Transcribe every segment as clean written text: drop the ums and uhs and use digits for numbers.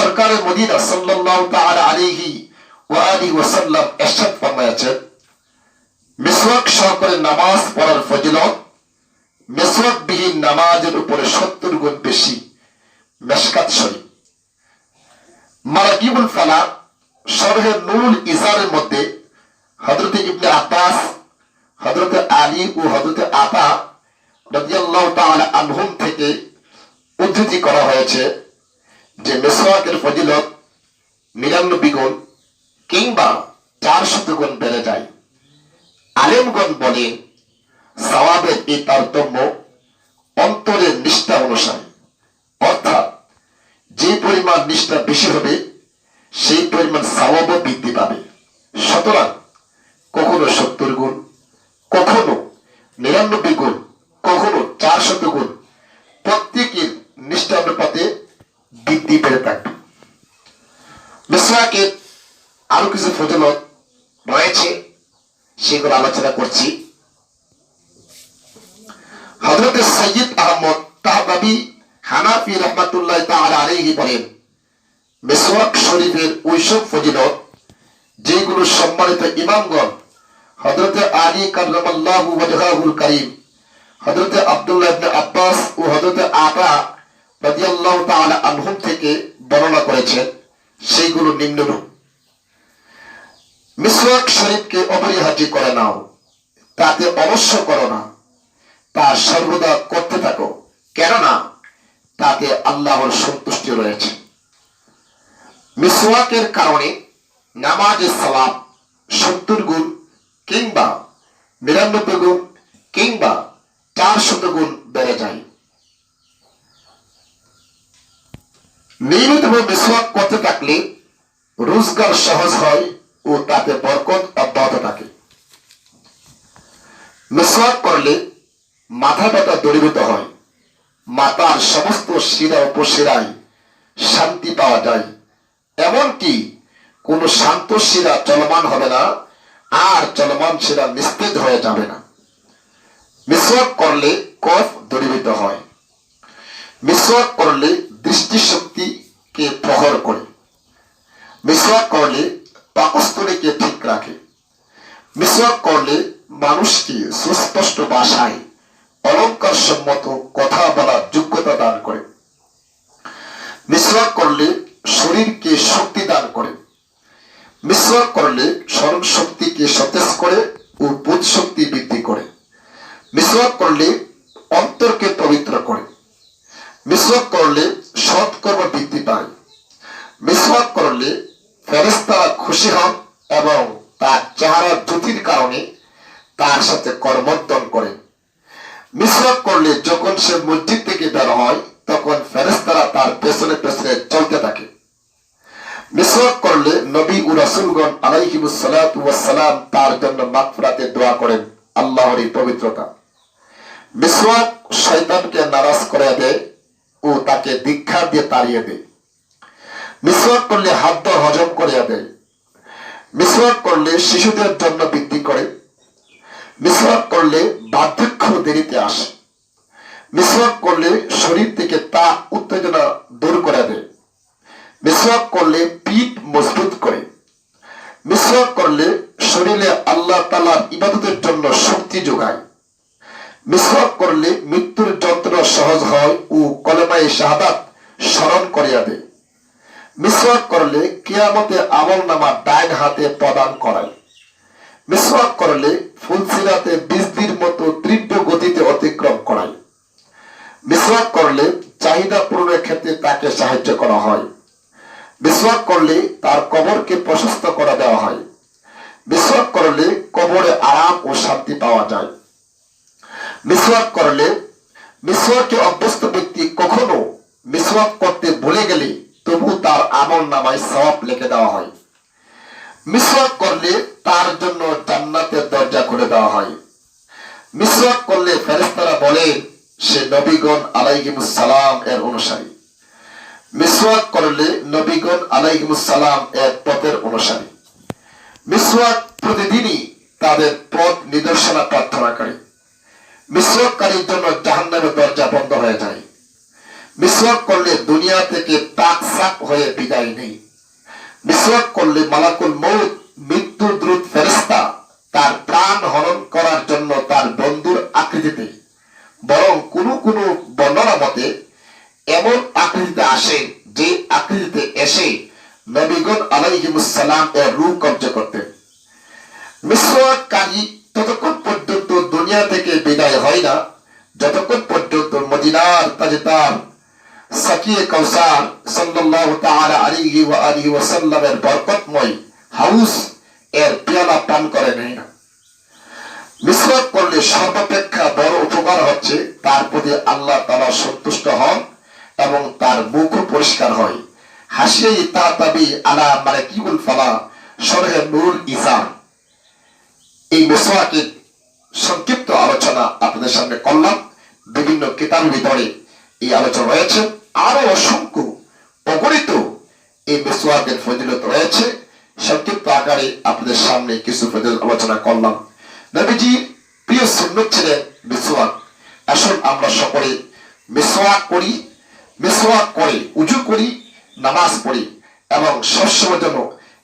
সরকারে মদিনা সাল্লাল্লাহু তাআলা আলাইহি ওয়া আলিহি ওয়াসাল্লাম ইরশাদ ফরমায়াছেন, মিসওয়াক সহকারে নামাজ পড়ার ফজিলত মিসওয়াক বিহীন নামাজের উপরে 70 গুণ বেশি। মিশকাত শরীফ। মারাকিবুল ফালাক শরহে নুরুল ইজারের মধ্যে হযরত ইবনে আব্বাস, হযরত আলী ও হযরত আতা রাদিয়াল্লাহু তাআলা আনহুম থেকে উদ্ধৃতি করা হয়েছে যে মিসওয়াকের ফজিলত 99 গুণ কিংবা 400 গুণ বেড়ে যায়। আলেমগণ বলেন, সওয়াবের এই তারতম্য অন্তরের নিষ্ঠা অনুসারে, অর্থাৎ যে পরিমাণ নিষ্ঠা বেশি হবে সেই পরিমাণ সওয়াবও বৃদ্ধি পাবে। সুতরাং কখনো 70 গুণ, কখনো 99 গুণ, কখনো 400 গুণ প্রত্যেকের নিষ্ঠা অনুপাতে বৃদ্ধি পেতে থাকবে। মিসওয়াকের আরো কিছু ফজিলত রয়েছে, সেগুলো আলোচনা করছি। হযরত সৈয়দ আহমদ তাহবাবী হানাফি রাহমাতুল্লাহি তাআলা আলাইহি বলেন, মিসওয়াক শরীফের ওইসব ফজিলত যেগুলো সম্মানিত ইমামগণ হযরত আলী কাররামাল্লাহু ওয়াজহাহুল কারীম, হযরত আব্দুল্লাহ ইবনে আব্বাস ও হযরত আতা রাদিয়াল্লাহু তাআলা আনহুম থেকে বর্ণনা করেছেন, সেইগুলো নিম্নরূপ। মিসওয়াক শরীফকে অপরিহার্য করে নাও, তাতে অলস্য করো না, তা সর্বদা করতে থাকো, কেননা তাতে আল্লাহর সন্তুষ্টি রয়েছে। মিসওয়াকের কারণে নামাজের সওয়াব 70 গুণ কিংবা 99 গুণ কিংবা 400 গুণ বেড়ে যায়। নিয়মিতভাবে মিসওয়াক করতে থাকলে রোজগার সহজ হয় ও তাতে বরকত অব্যাহত থাকে। মিসওয়াক করলে মাথা ব্যথা দূরীভূত হয়, মাথার সমস্ত শিরা উপশিরায় শান্তি পাওয়া যায়, এমনকি কোন শান্ত শিরা চলমান হবে না, আর চলমান শিরা নিস্তেজ হয়ে যাবে না। মিসওয়াক করলে কফ দূরীভূত হয়। মিসওয়াক করলে দৃষ্টিশক্তিকে প্রখর করে। মিসওয়াক করলে পাকস্থলীকে ঠিক রাখে। মিসওয়াক করলে মানুষকে সুস্পষ্ট ভাষায় অলংকার সম্মত কথা বলার যোগ্যতা দান করে। মিসওয়াক করলে শরীরকে শক্তি দান করে। মিসওয়াক করলে স্মরণ শক্তিকে সতেজ করে ও বোধ শক্তি বৃদ্ধি করে। মিসওয়াক করলে অন্তরকে পবিত্র করে। মিসওয়াক করলে সৎকর্ম বৃদ্ধি পায়। মিসওয়াক করলে ফেরেশতারা খুশি হন এবং তার চেহারার জ্যোতির কারণে তার সাথে করমর্দন করে। মিসওয়াক করলে যখন সে মসজিদ থেকে বের হয় তখন ফেরেশতারা তার পেছনে পেছনে চলতে থাকে। মিসওয়াক করলে নবী ও রাসূলগণ আলাইহিমুস সালাতু ওয়াস সালাম তার জন্য মাগফিরাতের দোয়া করেন, আল্লাহর পবিত্রতা। মিসওয়াক শয়তানকে নারাজ করে দেয় ও তাকে দীক্ষা দিয়ে তাড়িয়ে দেয়। মিসওয়াক করলে খাদ্য হজম করে দেয়। মিসওয়াক করলে শিশুদের জন্য বৃদ্ধি করে। মিসওয়াক করলে বার্ধক্য দেরিতে আসে। মিসওয়াক করলে শরীর থেকে তাপ উত্তেজনা দূর করে দেয়। মিসওয়াক করলে পিঠ মজবুত করে। মিসওয়াক করলে শরীরে আল্লাহ তাআলার ইবাদতের জন্য শক্তি যোগায়। মিসওয়াক করলে মৃত্যুর যন্ত্রণা সহজ হয় ও কলেমায়ে শাহাদাত স্মরণ করিয়া দেয়। মিসওয়াক করলে কিয়ামতে আমলনামা ডাইন হাতে প্রদান করায়। মিসওয়াক করলে ফুলসিরাতে বিজলির মতো তীব্র গতিতে অতিক্রম করায়। মিসওয়াক করলে চাহিদা পূরণের ক্ষেত্রে তাকে সাহায্য করা হয়। মিসওয়াক করলে তার কবরকে প্রশস্ত করে দেওয়া হয়। মিসওয়াক করলে কবরে আরাম ও শান্তি পাওয়া যায়। মিসওয়াক করলে মিসওয়াকে অভ্যস্ত ব্যক্তি কখনো মিসওয়াক করতে ভুলে গেলে তবু তার আমলনামায় সওয়াব লিখে দেওয়া হয়। মিসওয়াক করলে তার জন্য জান্নাতের দরজা খুলে দেওয়া হয়। মিসওয়াক করলে ফেরেশতারা বলেন সে নবীগণ আলাইহিমুস সালাম এর অনুসারী। মিসওয়াক করলে নবীগণ আলাইহিমুস সালাম এর পথের অনুসারী। মিসওয়াক প্রতিদিনই তাদের পথ নিদর্শনা প্রার্থনা করে। মিসওয়াককারীর জন্য জাহান্নামের দরজা বন্ধ হয়ে যায়। মিসওয়াক করলে দুনিয়া থেকে তাক সাক হয়ে বিদায় নেই। মিসওয়াক করলে মালাকুল মউত মৃত্যু দ্রুত ফেরেশতা তার প্রাণ হরণ করার জন্য তার বন্ধুর আকৃতিতে, বরং কোন কোন বর্ণনা মতে এমন আকৃতিতে আসেন যে আকৃতিতে এসে নবীগণ আলাইহিমুস সালাম এর রূহ কব্জা করতেন। মিসওয়াককারী ততক্ষণ পর্যন্ত দুনিয়া থেকে বিদায় হয় না যতক্ষণ পর্যন্ত মদিনার তাজদার সাকিয়ে কাউসার সাল্লাল্লাহু তাআলা আলাইহি ওয়া আলিহি ওয়াসাল্লামের বরকতময় হাউস এর পেয়ালা পান করে নেয় না। মিসওয়াক করলে সর্বাপেক্ষা বড় উপকার হচ্ছে তার প্রতি আল্লাহ তাআলা সন্তুষ্ট হন এবং তার মুখ পরিষ্কার হয়। হাসিয়াই তাতাবি আলা মারাকিবুল ফালা শরহে নুরুল ইসার। এই মিসওয়াকের সংক্ষিপ্ত আলোচনা আপনাদের সামনে করলাম। বিভিন্ন কিতাবের ভিতরে এই আলোচনা রয়েছে, আরো অসংখ্য অগণিত এই মিসওয়াকের ফজিলত রয়েছে। সংক্ষিপ্ত আকারে আপনাদের সামনে কিছু ফজিলত আলোচনা করলাম। নবীজির প্রিয় সুন্নত ছিলেন মিসওয়াক। আসুন আমরা সকলে মিসওয়াক করি, মিসওয়াক করে উজু করি, নামাজ পড়ি এবং সবসময় যেন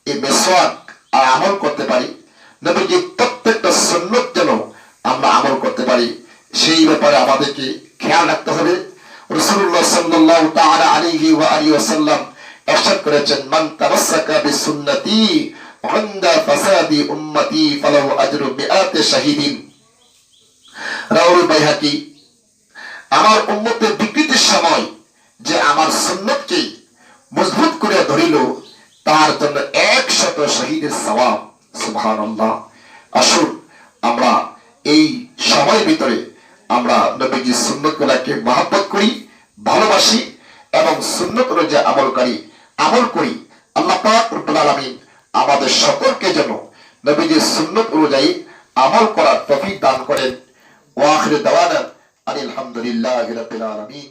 এই মিসওয়াক আমল করতে পারি। নবীজির প্রত্যেকটা সুন্নত যেন আমরা আমল করতে পারি, সেই ব্যাপারে আমাদেরকে খেয়াল রাখতে হবে। রাসূলুল্লাহ সাল্লাল্লাহু তাআলা আলাইহি ওয়া আলিহি ওয়াসাল্লাম ইরশাদ করেছেন, মান তামাসসাকা বিসুন্নতি ইনদা ফাসাদি উম্মতি ফালাহু আজরু মিআতি শাহীদিন। রাওয়াহুল বাইহাকী। আমার উম্মতের বিকৃতির সময় যে আমার সুন্নতকে মজবুত করে ধরিল তার জন্য 100 শহীদের সওয়াব। সুবহানাল্লাহ। আসুন আমরা এই সময়ের ভিতরে আমরা নবীজির সুন্নতগুলোকে মহব্বত করি, ভালোবাসি এবং সুন্নত অনুযায়ী আমল করি। আল্লাহ পাক রব্বুল আলামিন আমাদের সকলকে যেন নবীজির সুন্নত অনুযায়ী আমল করার তৌফিক দান করেন। ওয়া আখিরু দাওয়ানা আলহামদুলিল্লাহি রাব্বিল আলামিন।